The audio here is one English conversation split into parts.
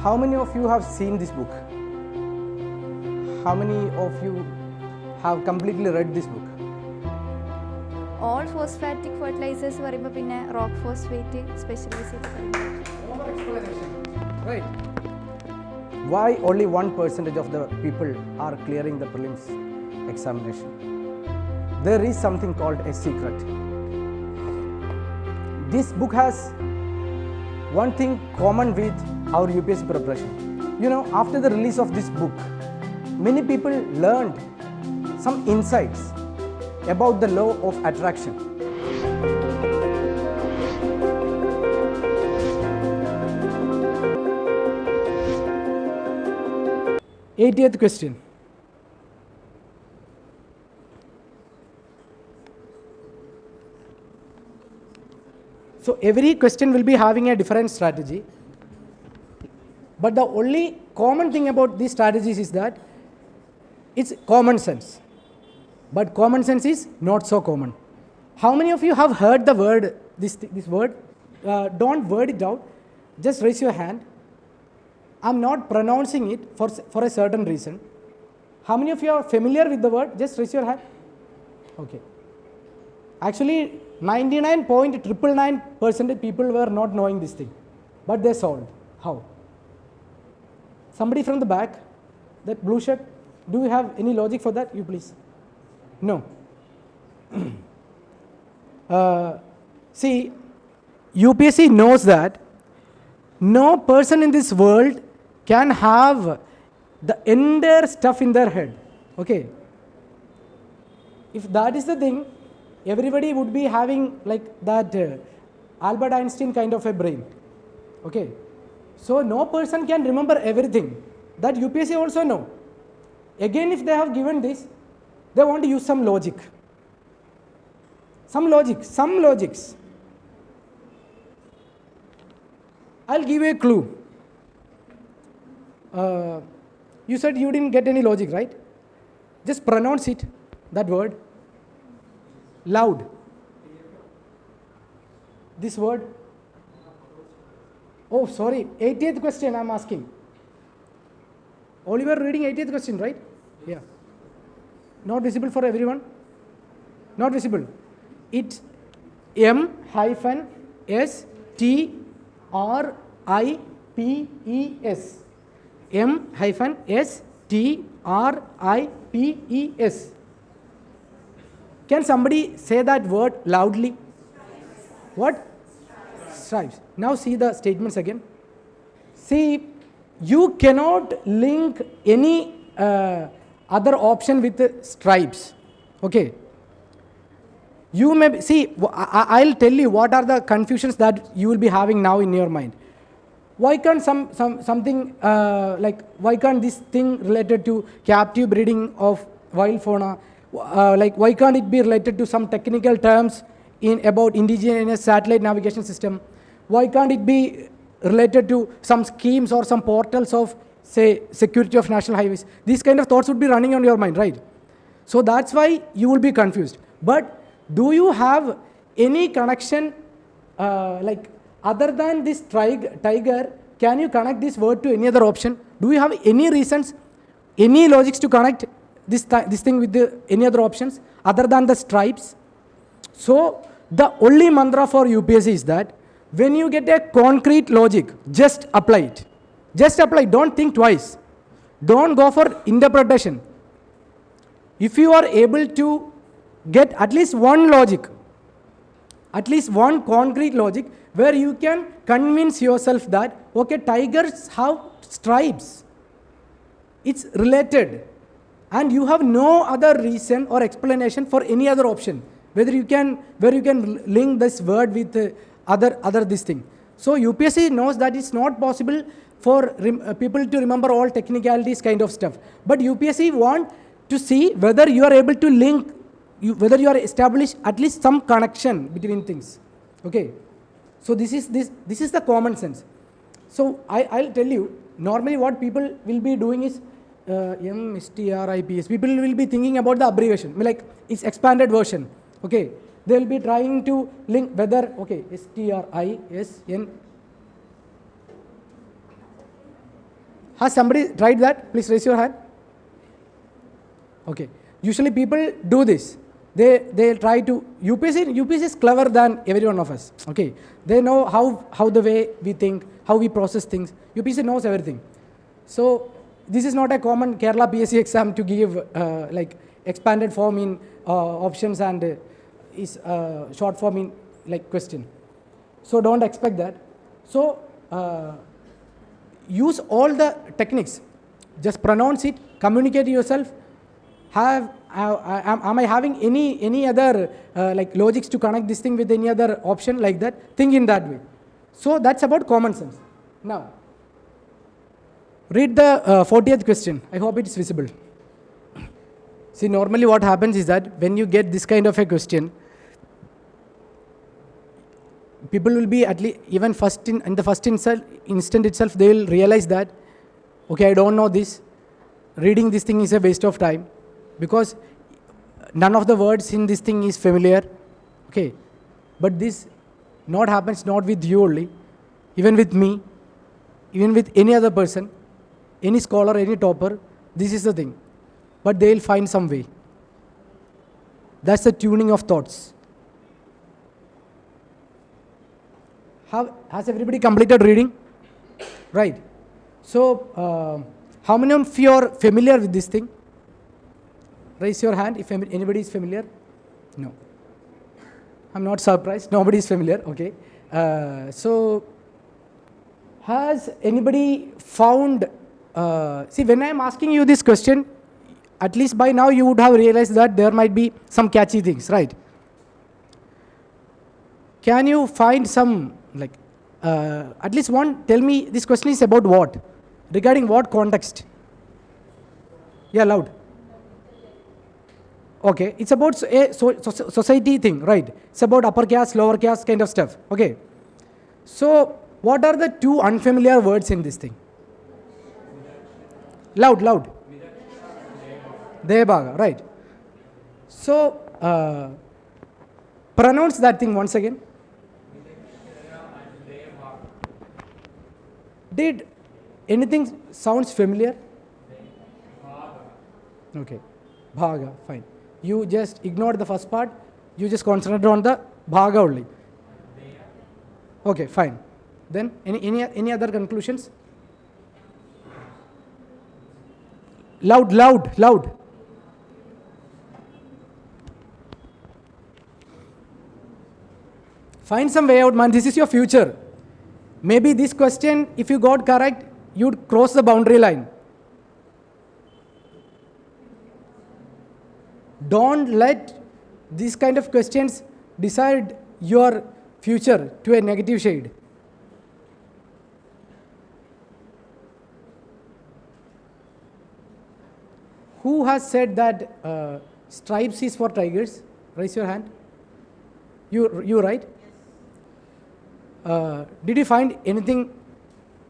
How many of you have seen this book? How many of you have completely read this book? All phosphatic fertilizers പറയുമ്പോൾ പിന്നെ rock phosphate specialise ചെയ്ത് Right. Why only 1% of the people are clearing the prelims examination? There is something called a secret. This book has one thing common with our UPSC preparation. You know, after the release of this book, many people learned some insights about the law of attraction. Eightieth question. So every question will be having a different strategy. But the only common thing about these strategies is that it's common sense. But common sense is not so common. How many of you have heard the word, this word? Don't word it out. Just raise your hand. I'm not pronouncing it for a certain reason. How many of you are familiar with the word? Just raise your hand. Okay. Actually, 99.999% people were not knowing this thing. But they solved. How? Somebody from the back, that blue shirt, do you have any logic for that? You please. No. See, UPSC knows that no person in this world can have the entire stuff in their head. Okay. If that is the thing, everybody would be having like that Albert Einstein kind of a brain. Okay. So no person can remember everything. That UPSC also know. Again, if they have given this, they want to use some logic. Some logics. I'll give you a clue. You said you didn't get any logic, right? Just pronounce it, that word, loud. This word. Oh, sorry, 80th question I'm asking. Oliver reading 80th question, right? Yeah. Not visible for everyone? Not visible. It's M-S-T-R-I-P-E-S. M-S-T-R-I-P-E-S. Can somebody say that word loudly? What? Stripes. Now see the statements again. See, you cannot link any other option with stripes. Okay. You may see, I'll tell you what are the confusions that you will be having now in your mind. Why can't something like, why can't this thing related to captive breeding of wild fauna, like why can't it be related to some technical terms about indigenous satellite navigation system? Why can't it be related to some schemes or some portals of, say, security of national highways? These kind of thoughts would be running on your mind, right? So that's why you will be confused. But do you have any connection, like other than this tiger, can you connect this word to any other option? Do you have any reasons, any logics to connect this thing with any other options other than the stripes? So the only mantra for UPSC is that when you get a concrete logic, just apply it. Just apply, don't think twice. Don't go for interpretation. If you are able to get at least one logic, at least one concrete logic, where you can convince yourself that, okay, tigers have stripes. It's related. And you have no other reason or explanation for any other option. Where you can link this word with other this thing. So UPSC knows that it's not possible for people to remember all technicalities kind of stuff. But UPSC want to see whether you are able to link, whether you are established at least some connection between things. Okay. So this is the common sense. So I'll tell you, normally what people will be doing is MSTRIPS. People will be thinking about the abbreviation, like it's expanded version. Okay. They will be trying to link whether, okay, STRISN. Has somebody tried that? Please raise your hand. Okay. Usually people do this. They try to, UPSC is clever than every one of us. Okay. They know how the way we think, how we process things. UPSC knows everything. So this is not a common Kerala PSC exam to give like expanded form in options and is short form in like question. So don't expect that. So use all the techniques. Just pronounce it, communicate yourself. Am I having any other like logics to connect this thing with any other option like that? Think in that way. So that's about common sense. Now, read the 40th question. I hope it is visible. See, normally what happens is that when you get this kind of a question, people will be at least, even first in the first instant itself, they will realize that, okay, I don't know this. Reading this thing is a waste of time because none of the words in this thing is familiar. Okay, but this happens not with you only, even with me, even with any other person, any scholar, any topper. This is the thing. But they will find some way. That's the tuning of thoughts. Has everybody completed reading? Right. So, how many of you are familiar with this thing? Raise your hand if anybody is familiar. No. I'm not surprised. Nobody is familiar. Okay. So, has anybody found... see, when I'm asking you this question, at least by now you would have realized that there might be some catchy things, right? Can you find some, like, at least one, tell me, this question is about what? Regarding what context? Yeah, loud. Okay, it's about a society thing, right? It's about upper caste, lower caste kind of stuff. Okay. So, what are the two unfamiliar words in this thing? Loud, loud. Devaga, right. So, pronounce that thing once again. Did anything sounds familiar? Okay. Bhaga, fine. You just ignored the first part. You just concentrated on the bhaga only. Okay, fine. Then, any other conclusions? Loud, loud, loud. Find some way out, man. This is your future. Maybe this question, if you got correct, you'd cross the boundary line. Don't let these kind of questions decide your future to a negative shade. Who has said that stripes is for tigers? Raise your hand. You right? Did you find anything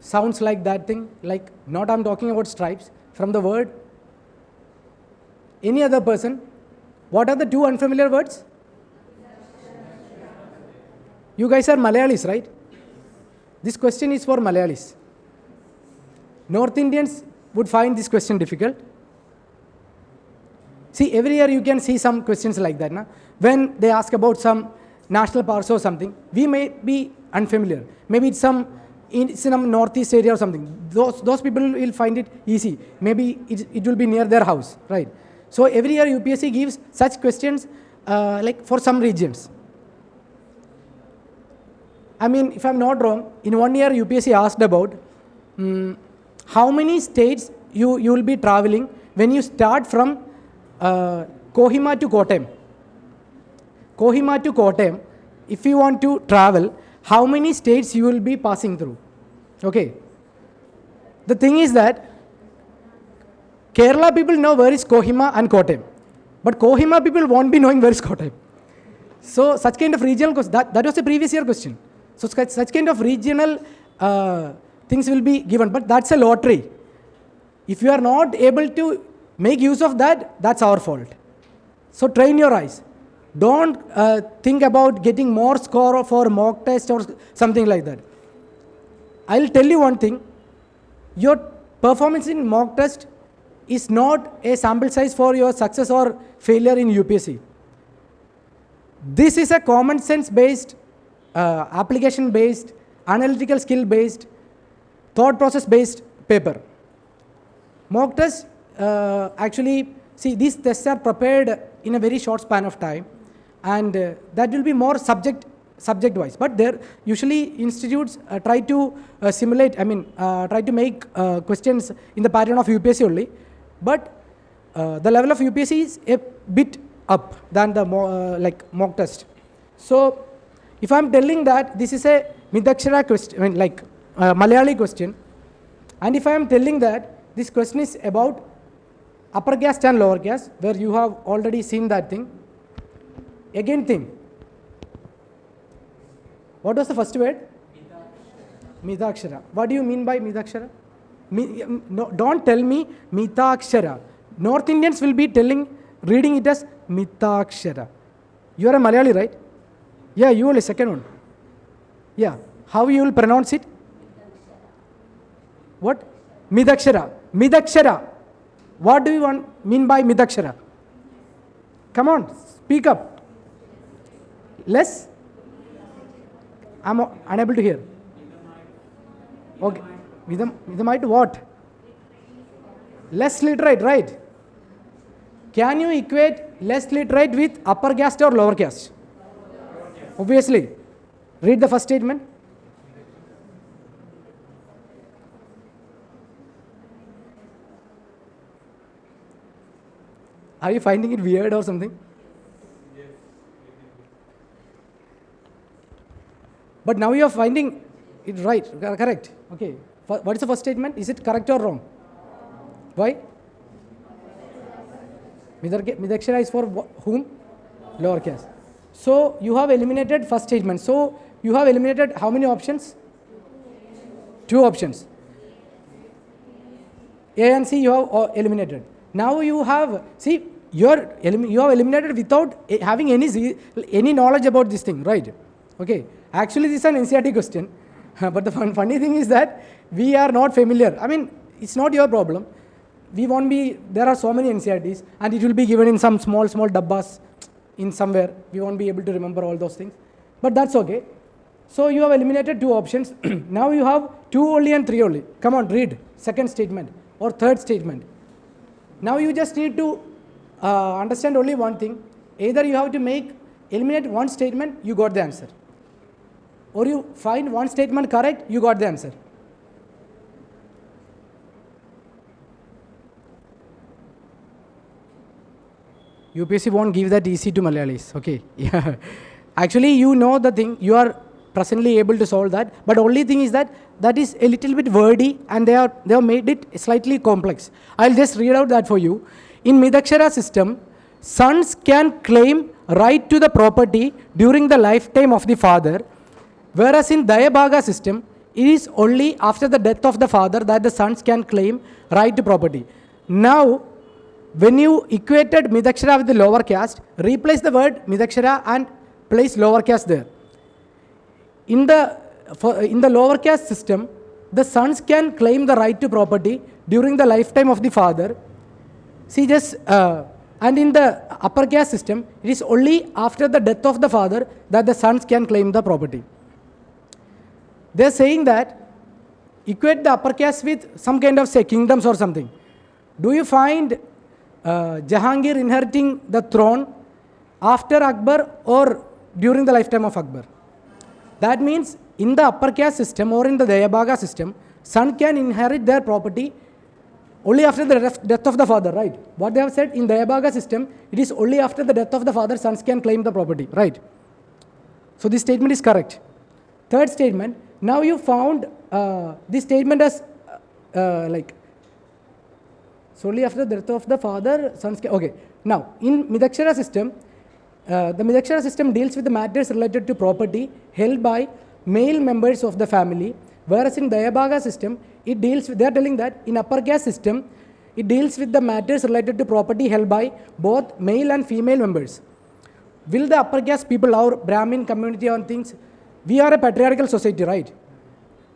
sounds like that thing? Like, not I'm talking about stripes, from the word? Any other person? What are the two unfamiliar words? You guys are Malayalis, right? This question is for Malayalis. North Indians would find this question difficult. See, every year you can see some questions like that. Na? When they ask about some national parks or something, we may be unfamiliar. Maybe it's in some northeast area or something. Those people will find it easy. Maybe it will be near their house, right? So every year UPSC gives such questions like for some regions. I mean, if I'm not wrong, in 1 year UPSC asked about how many states you will be traveling when you start from Kohima to Kottayam. Kohima to Kottayam, if you want to travel, how many states you will be passing through? Okay. The thing is that Kerala people know where is Kohima and Kottayam, but Kohima people won't be knowing where is Kottayam. So such kind of regional question, that was a previous year question. So such kind of regional things will be given, but that's a lottery. If you are not able to make use of that, that's our fault. So train your eyes. Don't think about getting more score for mock test or something like that. I'll tell you one thing. Your performance in mock test is not a sample size for your success or failure in UPSC. This is a common sense based, application based, analytical skill based, thought process based paper. Mock tests, actually, see, these tests are prepared in a very short span of time, and that will be more subject wise. But there, usually institutes try to simulate, try to make questions in the pattern of UPSC only. But the level of UPSC is a bit up than the mock test. So if I'm telling that this is a Midakshara question, Malayali question, and if I am telling that this question is about upper caste and lower caste, where you have already seen that thing. Again thing. What was the first word? Midakshara. What do you mean by Midakshara? No, don't tell me Mitakshara. North Indians will be reading it as Mitakshara. You are a Malayali, right? Yeah, you only second one. Yeah. How you will pronounce it? What? Midakshara. Midakshara. What do you mean by Midakshara? Come on, speak up. Less? I'm unable to hear. Okay. Midamite what? Less literate, right? Can you equate less literate with upper caste or lower caste? Obviously. Read the first statement. Are you finding it weird or something? Yes. But now you are finding it right, correct. Okay. What is the first statement? Is it correct or wrong? Why? Midakshara is for whom? Lower caste. So you have eliminated first statement. So you have eliminated how many options? 2 options. A and C you have eliminated. Now you have, see, you have eliminated without having any knowledge about this thing, right? Okay. Actually, this is an NCERT question. But the funny thing is that we are not familiar. I mean, it's not your problem. We won't be, there are so many NCERTs, and it will be given in some small dabbas in somewhere. We won't be able to remember all those things. But that's okay. So you have eliminated 2 options. Now you have 2 only and 3 only. Come on, read second statement or third statement. Now you just need to understand only one thing. Either you have to eliminate one statement, you got the answer. Or you find one statement correct, you got the answer. UPSC won't give that easy to Malayalis. Okay. Yeah. Actually, you know the thing. You are presently able to solve that. But only thing is that is a little bit wordy, and they have made it slightly complex. I'll just read out that for you. In Midakshara system, sons can claim right to the property during the lifetime of the father, whereas in Dayabhaga system, it is only after the death of the father that the sons can claim right to property. Now, when you equated Midakshara with the lower caste, replace the word Midakshara and place lower caste there. In the lower caste system, the sons can claim the right to property during the lifetime of the father. See, and in the upper caste system, it is only after the death of the father that the sons can claim the property. They are saying that equate the upper caste with some kind of, say, kingdoms or something. Do you find Jahangir inheriting the throne after Akbar or during the lifetime of Akbar? That means in the upper caste system or in the Dayabhaga system, son can inherit their property only after the death of the father, right? What they have said, in Dayabhaga system, it is only after the death of the father sons can claim the property, right? So this statement is correct. Third statement, now you found this statement as solely after the death of the father, sons can, okay. Now, in Midakshara system, the Midakshara system deals with the matters related to property held by male members of the family, whereas in Dayabhaga system, it deals with, they are telling that in upper caste system, it deals with the matters related to property held by both male and female members. Will the upper caste people, our Brahmin community on things, we are a patriarchal society, right?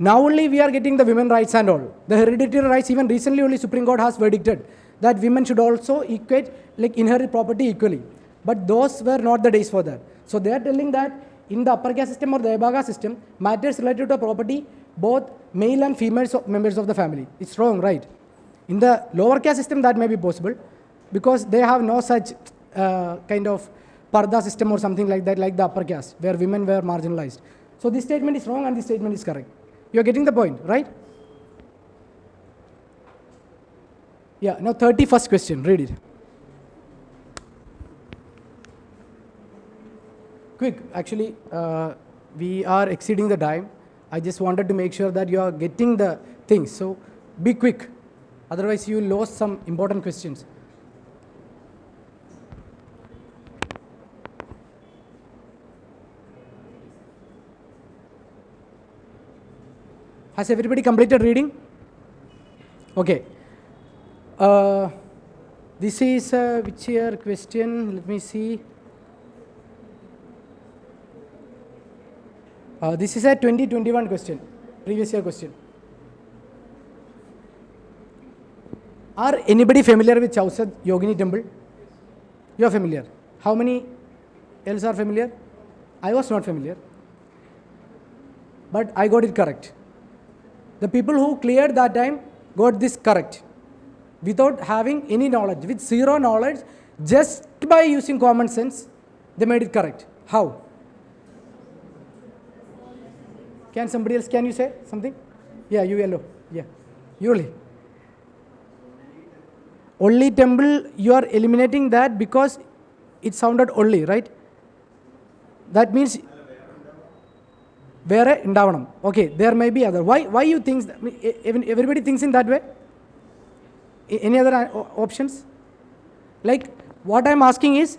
Now only we are getting the women rights and all. The hereditary rights, even recently only Supreme Court has verdicted that women should also equate, like inherit property equally. But those were not the days for that. So they are telling that in the upper caste system or the Ebaga system, matters related to property, both male and female members of the family. It's wrong, right? In the lower caste system, that may be possible because they have no such kind of parda system or something like that, like the upper caste, where women were marginalized. So this statement is wrong and this statement is correct. You're getting the point, right? Yeah, now 31st question, read it. Quick, actually, we are exceeding the time. I just wanted to make sure that you are getting the things. So be quick. Otherwise, you will lose some important questions. Has everybody completed reading? Okay. This is which year question? Let me see. This is a 2021 question, previous year question. Are anybody familiar with Chausad Yogini temple? You are familiar. How many else are familiar? I was not familiar. But I got it correct. The people who cleared that time got this correct. Without having any knowledge, with zero knowledge, just by using common sense, they made it correct. How? Can somebody else, can you say something? Yeah, you yellow. Yeah, you only. Only temple, you are eliminating that because it sounded only, right? That means where Indavanam. Okay, there may be other. Why you think, everybody thinks in that way? Any other options? Like, what I'm asking is,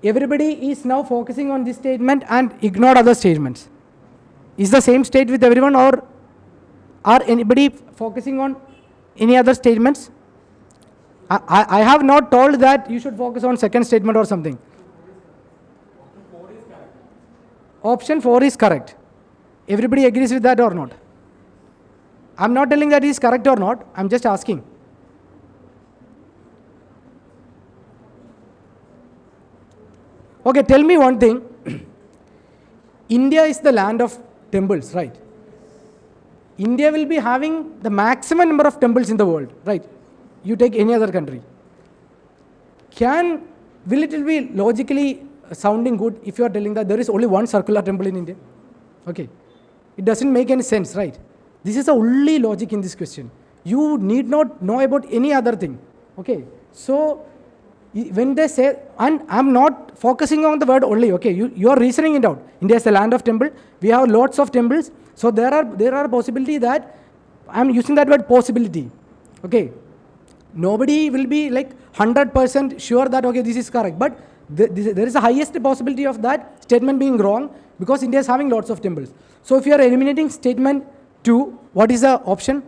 everybody is now focusing on this statement and ignore other statements. Is the same state with everyone, or are anybody focusing on any other statements? I have not told that you should focus on second statement or something. Option 4 is correct. Everybody agrees with that or not? I'm not telling that it is correct or not. I'm just asking. Okay, tell me one thing. India is the land of temples, right? India will be having the maximum number of temples in the world, right? You take any other country. Will it be logically sounding good if you are telling that there is only one circular temple in India? Okay. It doesn't make any sense, right? This is the only logic in this question. You need not know about any other thing. Okay. So, when they say, and I'm not focusing on the word only, okay, you are reasoning it out. India is the land of temple. We have lots of temples. So there are possibility that, I'm using that word possibility. Okay. Nobody will be like 100% sure that, okay, this is correct. But there is a highest possibility of that statement being wrong because India is having lots of temples. So if you are eliminating statement 2, what is the option?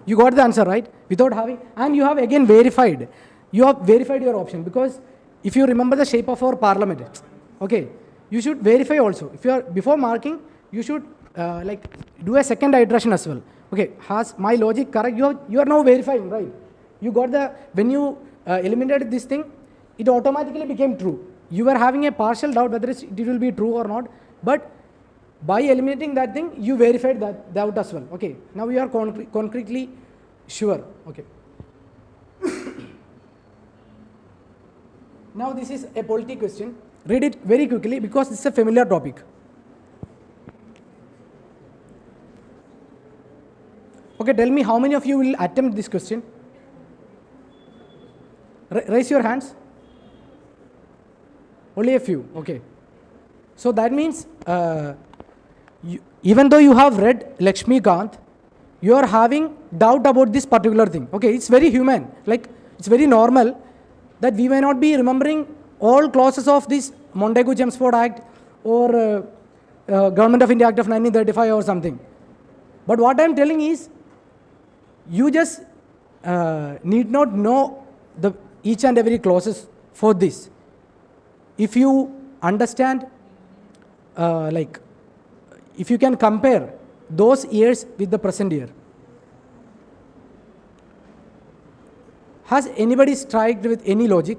You got the answer, right? Without having, and you have again verified. You have verified your option because if you remember the shape of our parliament, okay, you should verify also. If you are, before marking, you should like do a second iteration as well. Okay, has my logic correct? You are now verifying, right? You got the, when you eliminated this thing, it automatically became true. You were having a partial doubt whether it will be true or not, but by eliminating that thing, you verified that doubt as well. Okay, now you are concretely sure. Okay. Now this is a polity question. Read it very quickly because it's a familiar topic. Okay, tell me how many of you will attempt this question? Raise your hands. Only a few, okay. So that means, even though you have read Lakshmikant, you are having doubt about this particular thing. Okay, it's very human, like it's very normal that we may not be remembering all clauses of this Montagu-Chelmsford Act or Government of India Act of 1935 or something. But what I am telling is, you just need not know each and every clauses for this. If you understand, like, if you can compare those years with the present year. Has anybody striked with any logic?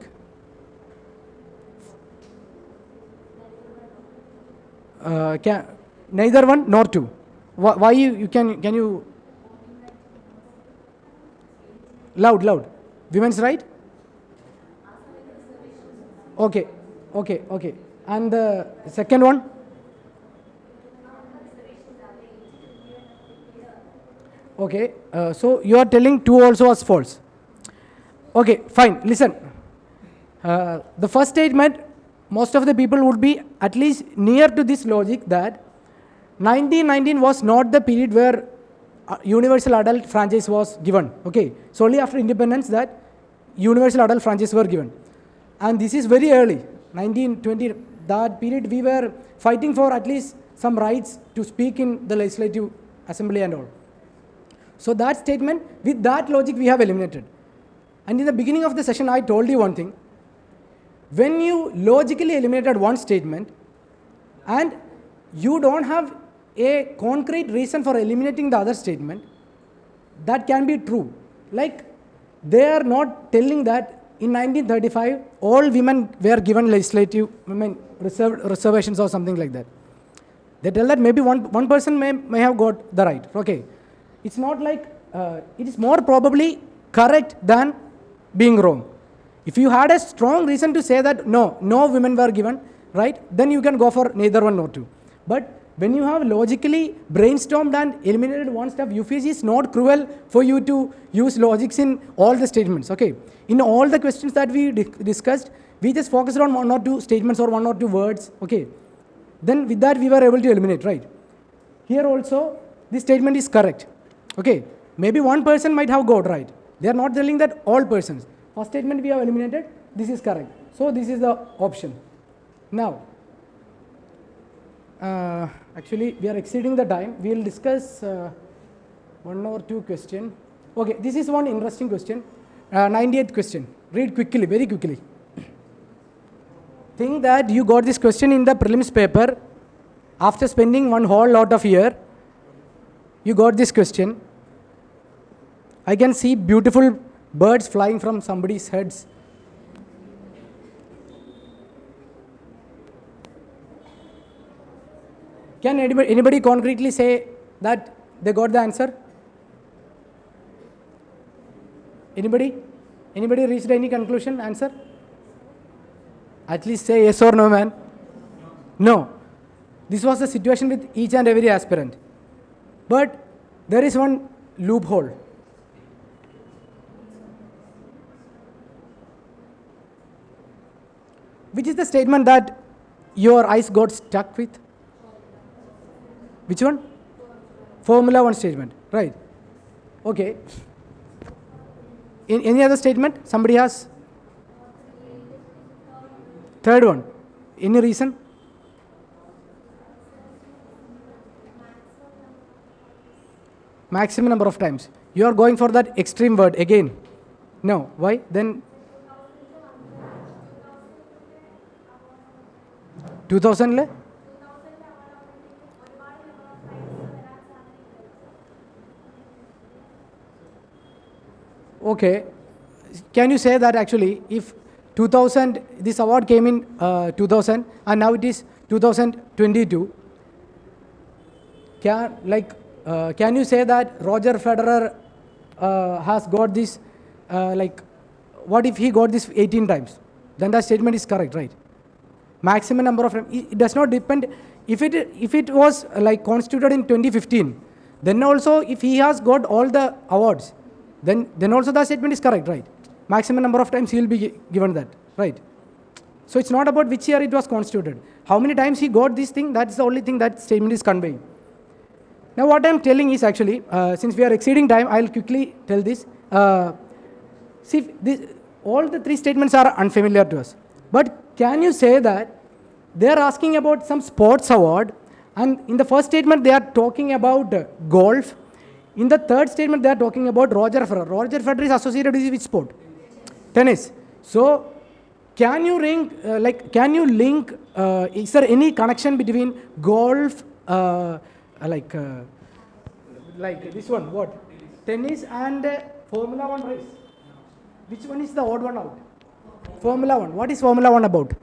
Neither one nor two. Why you can you loud? Women's right? Okay. And the second one? Okay. So you are telling two also was false. Okay, fine. Listen. The first statement, most of the people would be at least near to this logic that 1919 was not the period where universal adult franchise was given. Okay, so only after independence that universal adult franchise were given. And this is very early, 1920, that period we were fighting for at least some rights to speak in the legislative assembly and all. So that statement, with that logic we have eliminated. And in the beginning of the session I told you one thing. When you logically eliminated one statement and you don't have a concrete reason for eliminating the other statement, that can be true. Like they are not telling that in 1935 all women were given legislative reservations or something like that. They tell that maybe one person may have got the right. Okay, it's not like it is more probably correct than being wrong. If you had a strong reason to say that no women were given, right, then you can go for neither one nor two. But when you have logically brainstormed and eliminated one step, UPSC is not cruel for you to use logics in all the statements. Okay, in all the questions that we discussed, we just focused on one or two statements or one or two words. Okay, then with that we were able to eliminate, right? Here also this statement is correct. Okay, maybe one person might have got right. They are not telling that all persons. First statement we have eliminated, this is correct. So this is the option. Now, actually we are exceeding the time. We will discuss one or two questions. Okay, this is one interesting question. 98th question. Read quickly, very quickly. Think that you got this question in the prelims paper after spending one whole lot of year. You got this question. I can see beautiful birds flying from somebody's heads. Can anybody concretely say that they got the answer? Anybody? Anybody reached any conclusion, answer? At least say yes or no, man. No. This was the situation with each and every aspirant. But there is one loophole. Which is the statement that your eyes got stuck with? Which one? Formula 1 statement, right? Okay. In any other statement, somebody has? Third one. Any reason? Maximum number of times. You are going for that extreme word again. No. Why? Then 2000 Okay, can you say that actually if 2000, this award came in 2000 and now it is 2022, can you say that Roger Federer has got this, what if he got this 18 times? Then that statement is correct, right? Maximum number of times. It does not depend. If it was constituted in 2015, then also if he has got all the awards, then also the statement is correct, right? Maximum number of times he will be given that, right? So it's not about which year it was constituted. How many times he got this thing, that's the only thing that statement is conveying. Now what I'm telling is actually, since we are exceeding time, I'll quickly tell this. See, all the three statements are unfamiliar to us. But can you say that they are asking about some sports award, and in the first statement they are talking about golf. In the third statement they are talking about Roger Federer. Roger Federer is associated with which sport? Tennis. So can you link, is there any connection between golf, like this one, what? Tennis and Formula 1 race. Which one is the odd one out? Formula 1. What is Formula 1 about?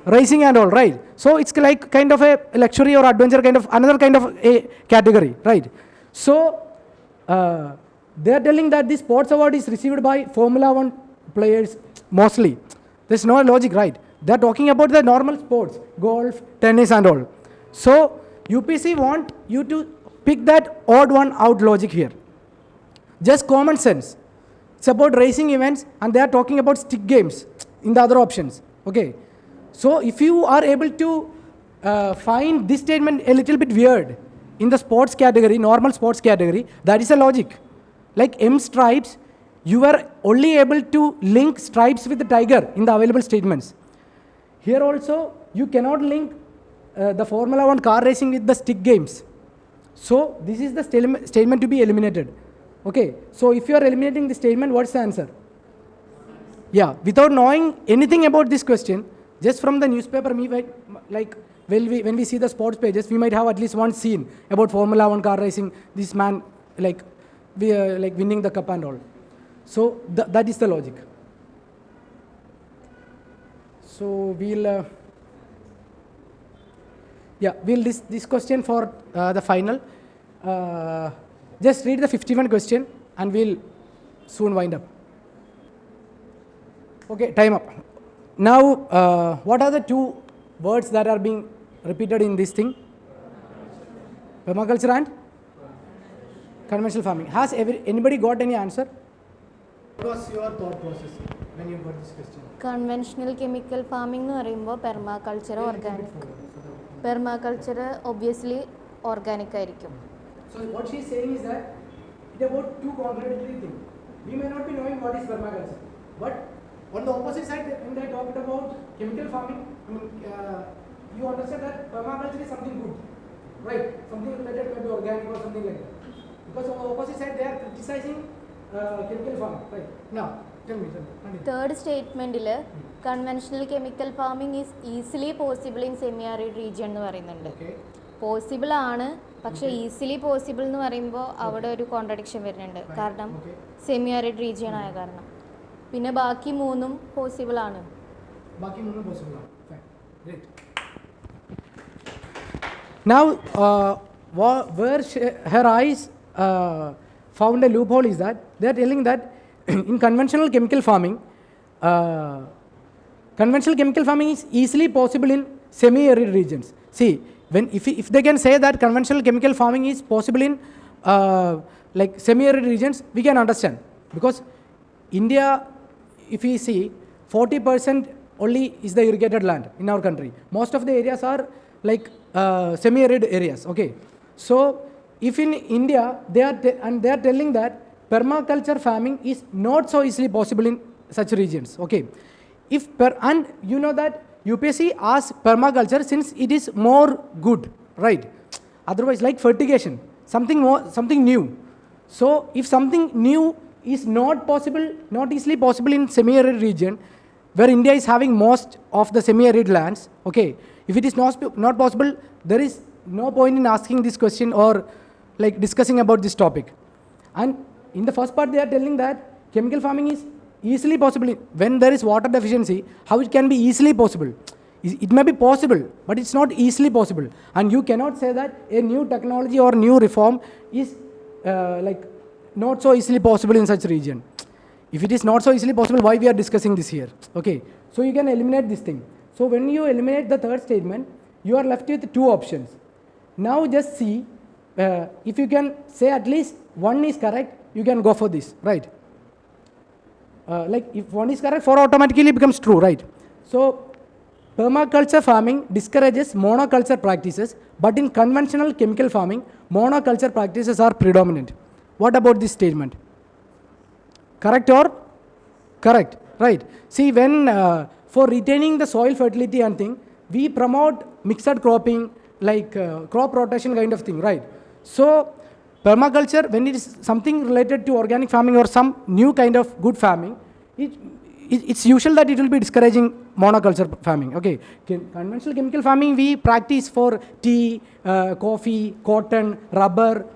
Racing and all, right? So it's like kind of a luxury or adventure kind of, another kind of a category, right? So they are telling that the sports award is received by Formula 1 players mostly. There's no logic, right? They're talking about the normal sports, golf, tennis and all. So UPC want you to pick that odd one out logic here. Just common sense. It's about racing events and they are talking about stick games in the other options, okay? So if you are able to find this statement a little bit weird in the sports category, normal sports category, that is a logic. Like M stripes, you are only able to link stripes with the tiger in the available statements. Here also, you cannot link the Formula 1 car racing with the stick games. So this is the statement to be eliminated. Okay, so if you are eliminating the statement, what's the answer? Yeah, without knowing anything about this question, just from the newspaper, like when we see the sports pages, we might have at least one scene about Formula 1 car racing, this man like winning the cup and all. So that is the logic. So we'll this question for the final. Just read the 51 question and we'll soon wind up. Okay, time up. Now, what are the two words that are being repeated in this thing? Permaculture and conventional farming. Has anybody got any answer? What was your thought process when you got this question? Conventional chemical farming എന്ന് പറയുമ്പോൾ permaculture organic. Permaculture obviously organic ആയിരിക്കും. So what she is saying is that it's about two contradictory things. We may not be knowing what is permaculture, but on the opposite side, when they talked about chemical farming, you understand that permaculture is something good, right? Something related to maybe organic or something like that. Because on the opposite side, they are criticizing chemical farming, right? Now, tell me. Third statement il conventional chemical farming is easily possible in semi-arid region എന്ന് പറയുന്നുണ്ട്. Possible ആണ്, പക്ഷേ easily possible എന്ന് പറയുമ്പോൾ അവിടെ ഒരു contradiction വരുന്നുണ്ട്. കാരണം സെമി ആരിഡ് റീജിയൻ ആയ കാരണം. പിന്നെ ബാക്കി മൂന്നും പോസിബിൾ ആണ്. Now, where her eyes found a loophole is that they are telling that in conventional chemical farming is easily possible in semi-arid regions. See, if they can say that conventional chemical farming is possible in like semi-arid regions, we can understand. Because India, if we see, 40% only is the irrigated land in our country. Most of the areas are like semi-arid areas. Okay, so if in India they are telling that permaculture farming is not so easily possible in such regions. Okay, and you know that UPSC asks permaculture since it is more good, right? Otherwise, like fertigation, something new. So if something new is not easily possible in semi-arid region, where India is having most of the semi-arid lands, okay, if it is not possible, there is no point in asking this question or like discussing about this topic. And in the first part, they are telling that chemical farming is easily possible when there is water deficiency. How it can be easily possible? It may be possible, but it's not easily possible. And you cannot say that a new technology or new reform is like not so easily possible in such region. If it is not so easily possible, why we are discussing this here? Okay, so you can eliminate this thing. So when you eliminate the third statement, you are left with two options. Now just see if you can say at least one is correct, you can go for this, right? Like if one is correct, 4 automatically becomes true, right? So permaculture farming discourages monoculture practices, but in conventional chemical farming, monoculture practices are predominant. What about this statement? Correct or? Correct, right? See, when for retaining the soil fertility and thing, we promote mixed cropping, like crop rotation kind of thing, right? So permaculture, when it is something related to organic farming or some new kind of good farming, it's usual that it will be discouraging monoculture farming. Okay, conventional chemical farming we practice for tea, coffee, cotton, rubber,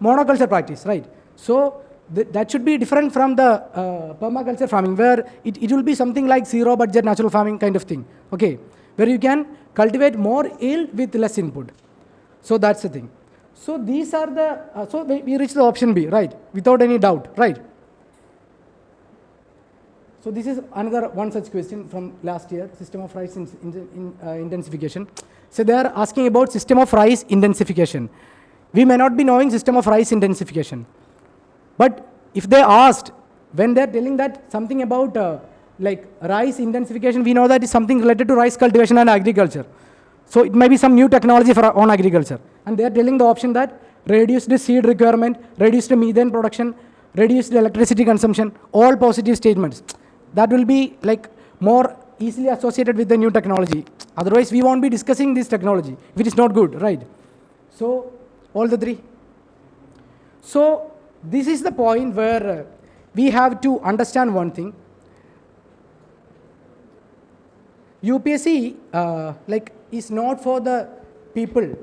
monoculture practice, right? So that should be different from the permaculture farming, where it will be something like zero budget natural farming kind of thing, okay, where you can cultivate more yield with less input. So that's the thing. So these are the, so we reach the option B, right, without any doubt, right? So this is another one such question from last year, system of rice intensification. So they are asking about system of rice intensification. We may not be knowing system of rice intensification, but if they asked, when they're telling that something about like rice intensification, we know that is something related to rice cultivation and agriculture. So it may be some new technology for on agriculture. And they're telling the option that reduced seed requirement, reduced methane production, reduced electricity consumption, all positive statements. That will be like more easily associated with the new technology. Otherwise, we won't be discussing this technology, which is not good, right? So, all the three. So, this is the point where we have to understand one thing. UPSC like is not for the people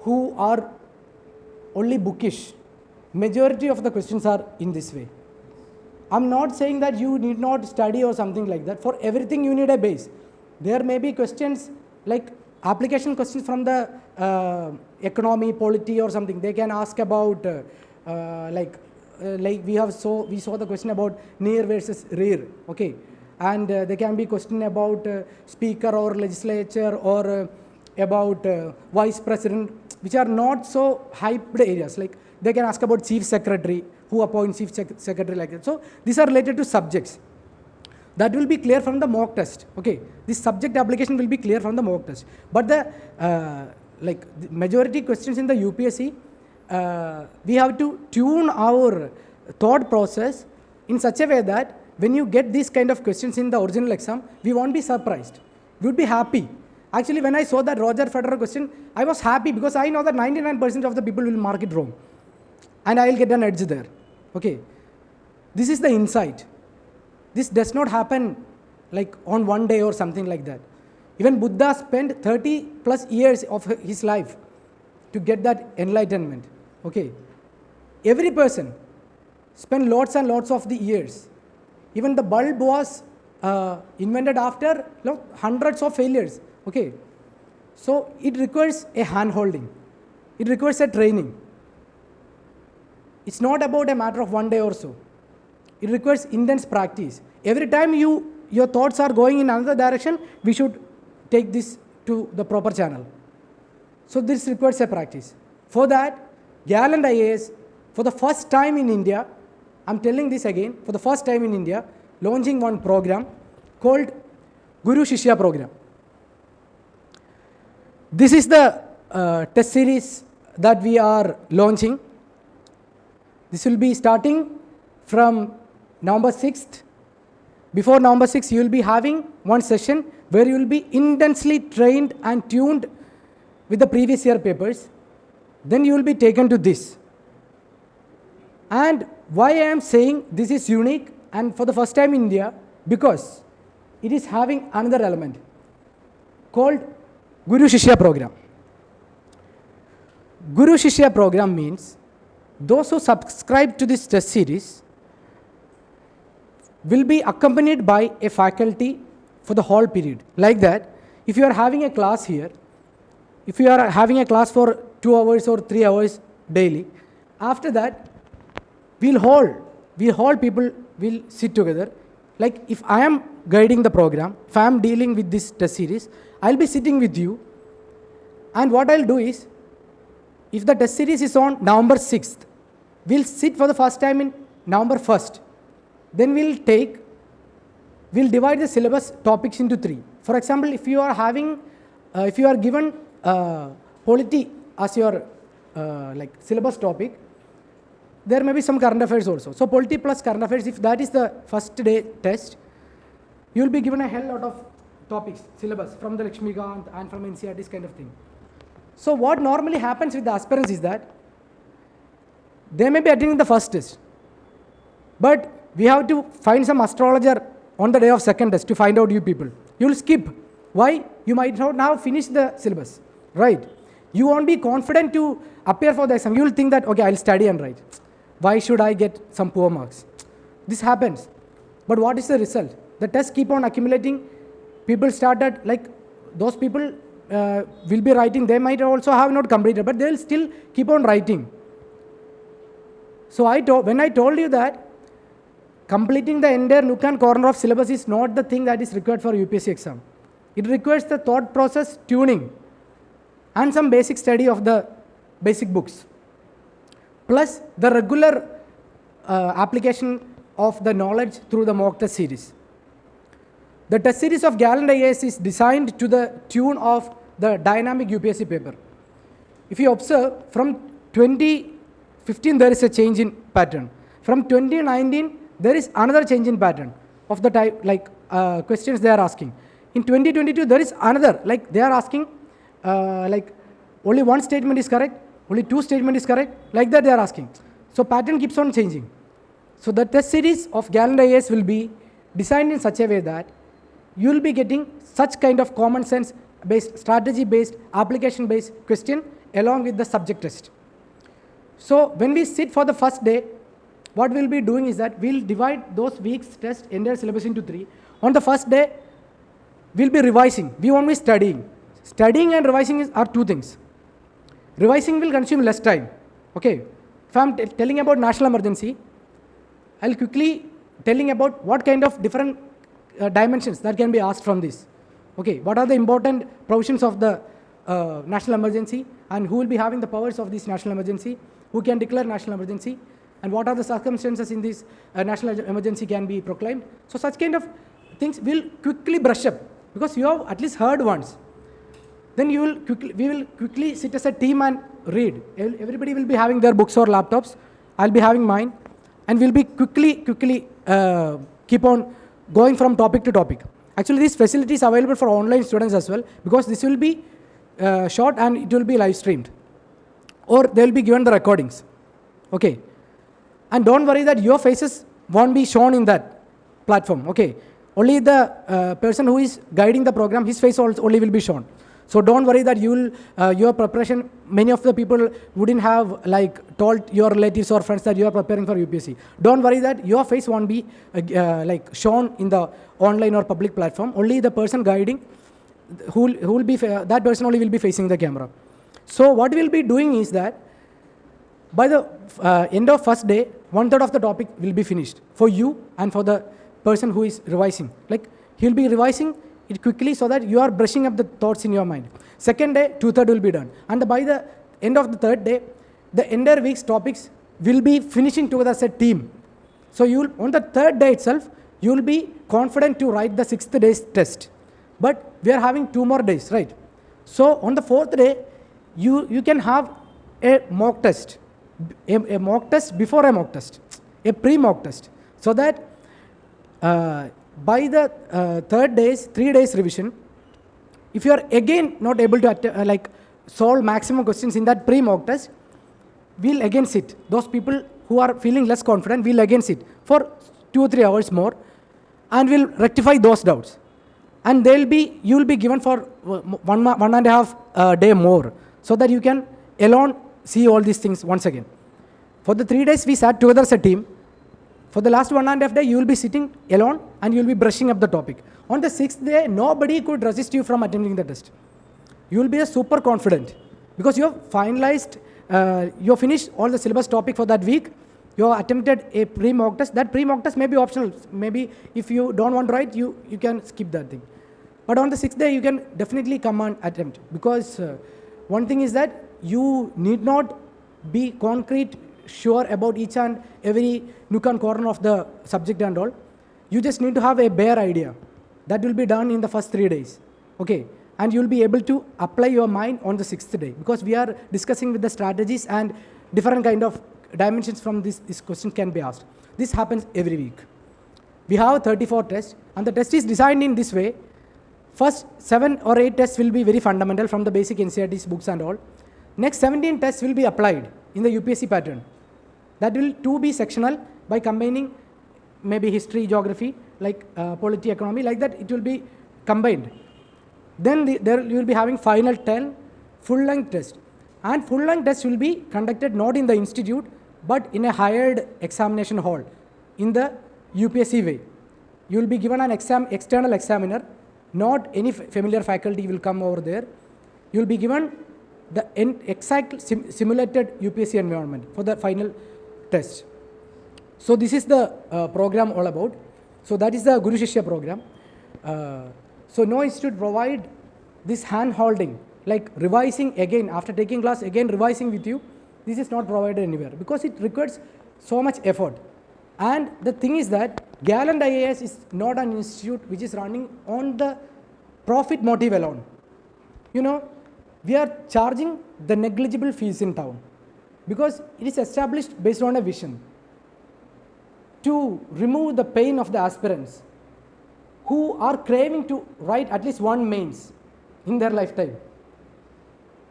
who are only bookish. Majority of the questions are in this way. I'm not saying that you need not study or something like that. For everything you need a base. There may be questions like application questions from the economy, polity or something. They can ask about like we saw the question about near versus rear, okay, and there can be question about speaker or legislature or about vice president, which are not so hyped areas. Like they can ask about chief secretary, who appoints chief secretary, like that. So these are related to subjects. That will be clear from the mock test, okay. This subject application will be clear from the mock test. But the like the majority questions in the UPSC, we have to tune our thought process in such a way that when you get these kind of questions in the original exam, we won't be surprised. We would be happy. Actually, when I saw that Roger Federer question, I was happy because I know that 99% of the people will mark it wrong. And I will get an edge there, okay. This is the insight. This does not happen like on one day or something like that. Even Buddha spent 30 plus years of his life to get that enlightenment, okay. Every person spent lots and lots of the years. Even the bulb was invented after hundreds of failures, okay. So it requires a hand-holding. It requires a training. It's not about a matter of one day or so. It requires intense practice. Every time your thoughts are going in another direction, we should take this to the proper channel. So this requires a practice. For that, Gallant IAS, for the first time in India, I'm telling this again, for the first time in India, launching one program called Guru Shishya program. This is the test series that we are launching. This will be starting from November 6th. Before November 6th, you will be having one session where you will be intensely trained and tuned with the previous year papers. Then you will be taken to this. And why I am saying this is unique and for the first time in India, because it is having another element called Guru Shishya program. Guru Shishya program means those who subscribe to this test series will be accompanied by a faculty for the whole period. Like that, if you are having a class here, if you are having a class for 2 hours or 3 hours daily, after that, whole people will sit together. Like if I am guiding the program, if I am dealing with this test series, I'll be sitting with you. And what I'll do is, if the test series is on November 6th, we'll sit for the first time in November 1st. Then we'll divide the syllabus topics into 3. For example, if you are given polity as your like syllabus topic, there may be some current affairs also. So polity plus current affairs, if that is the first day test, you will be given a hell lot of topics, syllabus from the Lakshmikant and from NCERT, this kind of thing. So what normally happens with the aspirants is that they may be attending the first test, but we have to find some astrologer on the day of second test to find out you people. You will skip. Why? You might not now finish the syllabus, right? You won't be confident to appear for the exam. You will think that, okay, I'll study and write. Why should I get some poor marks? This happens. But what is the result? The tests keep on accumulating. People started, like, those people will be writing. They might also have not completed, but they will still keep on writing. So when I told you that completing the entire nook and corner of syllabus is not the thing that is required for UPSC exam. It requires the thought process tuning and some basic study of the basic books, plus the regular application of the knowledge through the mock test series. The test series of Gallant IAS is designed to the tune of the dynamic UPSC paper. If you observe, from 2015 there is a change in pattern. From 2019 there is another change in pattern of the type, like questions they are asking. In 2022 there is another, like they are asking like only one statement is correct, only two statement is correct, like that they are asking. So pattern keeps on changing. So the test series of Gallant IAS will be designed in such a way that you will be getting such kind of common sense based, strategy based, application based question along with the subject test. So when we sit for the first day, what we'll be doing is that we'll divide those weeks test entire syllabus into 3. On the first day, we'll be revising. We won't be studying. Studying and revising are two things. Revising will consume less time. Okay. If I'm telling about national emergency, I'll quickly telling about what kind of different dimensions that can be asked from this. Okay. What are the important provisions of the national emergency, and who will be having the powers of this national emergency, who can declare national emergency, and what are the circumstances in this national emergency can be proclaimed. So such kind of things will quickly brush up, because you have at least heard once. Then we will quickly sit as a team and read. Everybody will be having their books or laptops. I'll be having mine, and we'll be quickly keep on going from topic to topic. Actually, this facility is available for online students as well, because this will be short and it will be live streamed, or they will be given the recordings. Okay. And don't worry that your faces won't be shown in that platform. Okay. Only the person who is guiding the program, his face only will be shown. So don't worry that your preparation, many of the people wouldn't have like told your relatives or friends that you are preparing for UPSC. Don't worry that your face won't be like shown in the online or public platform. Only the person guiding, who will be, that person only will be facing the camera. So what we'll be doing is that by the end of first day, 1/3 of the topic will be finished for you and for the person who is revising. Like he'll be revising it quickly so that you are brushing up the thoughts in your mind. Second day, 2/3 will be done. And by the end of the third day, the entire week's topics will be finishing together as a team. So on the third day itself, you will be confident to write the 6th day's test. But we are having 2 more days, right? So on the 4th day, you can have a mock test. A mock test before a mock test, a pre-mock test, so that by the 3 days revision, if you are again not able to solve maximum questions in that pre-mock test, we'll again sit. Those people who are feeling less confident will again sit for 2 or 3 hours more, and we'll rectify those doubts. And you will be given for 1.5 day more, so that you can alone see all these things once again. For the 3 days we sat together as a team. For the last 1.5 day, you will be sitting alone and you will be brushing up the topic. On the 6th day, nobody could resist you from attempting the test. You will be super confident, because you have finalized, you have finished all the syllabus topic for that week. You have attempted a pre-mock test. That pre-mock test may be optional. Maybe if you don't want to write, you can skip that thing. But on the 6th day, you can definitely come and attempt, because one thing is that you need not be concrete sure about each and every nook and corner of the subject and all. You just need to have a bare idea. That will be done in the first 3 days. Okay. And you will be able to apply your mind on the 6th day, because we are discussing with the strategies and different kind of dimensions from this question can be asked. This happens every week. We have 34 tests, and the test is designed in this way. First 7 or 8 tests will be very fundamental from the basic NCERT's books and all. Next 17 tests will be applied in the UPSC pattern. That will be sectional by combining maybe history, geography, like polity, economy, like that it will be combined. Then you will be having final 10 full-length test. And full length test will be conducted not in the institute, but in a hired examination hall in the UPSC way. You will be given an external examiner, not any familiar faculty will come over there. You will be given the exact simulated UPSC environment for the final test. So this is the program all about. So that is the Guru Shishya program. So no institute provide this hand holding, like revising again, after taking class again revising with you. This is not provided anywhere because it requires so much effort. And the thing is that Gallant IAS is not an institute which is running on the profit motive alone. You know, we are charging the negligible fees in town because it is established based on a vision to remove the pain of the aspirants who are craving to write at least one mains in their lifetime.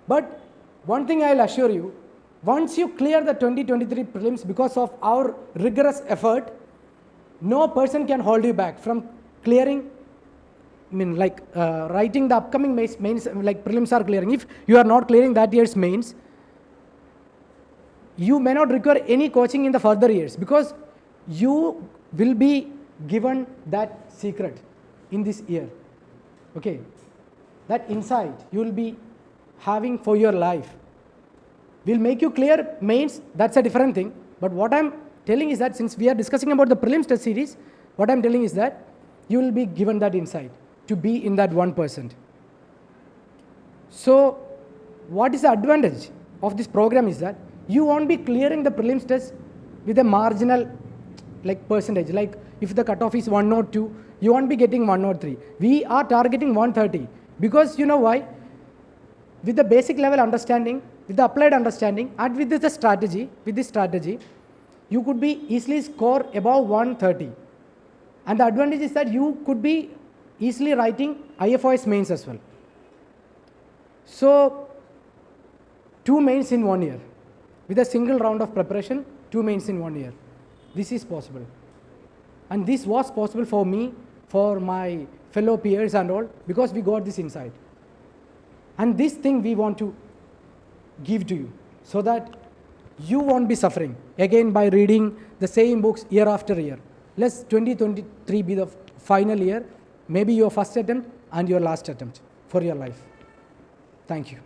But one thing I will assure you, once you clear the 2023 prelims because of our rigorous effort, no person can hold you back from clearing, writing the upcoming mains, like prelims are clearing. If you are not clearing that year's mains, you may not require any coaching in the further years because you will be given that secret in this year. Okay, that insight you will be having for your life will make you clear mains. That's a different thing. But what I'm telling is that since we are discussing about the prelims test series, what I'm telling is that you will be given that insight to be in that 1%. So what is the advantage of this program is that you won't be clearing the prelims test with a marginal percentage. Like if the cutoff is 102, you won't be getting 103. We are targeting 130 because you know why? With the basic level understanding, with the applied understanding, and with this strategy, you could be easily score above 130. And the advantage is that you could be easily writing IFOS mains as well. So 2 mains in 1 year. With a single round of preparation, 2 mains in 1 year. This is possible. And this was possible for me, for my fellow peers and all, because we got this insight. And this thing we want to give to you so that you won't be suffering again by reading the same books year after year. Let 2023 be the final year, maybe your first attempt and your last attempt for your life. Thank you.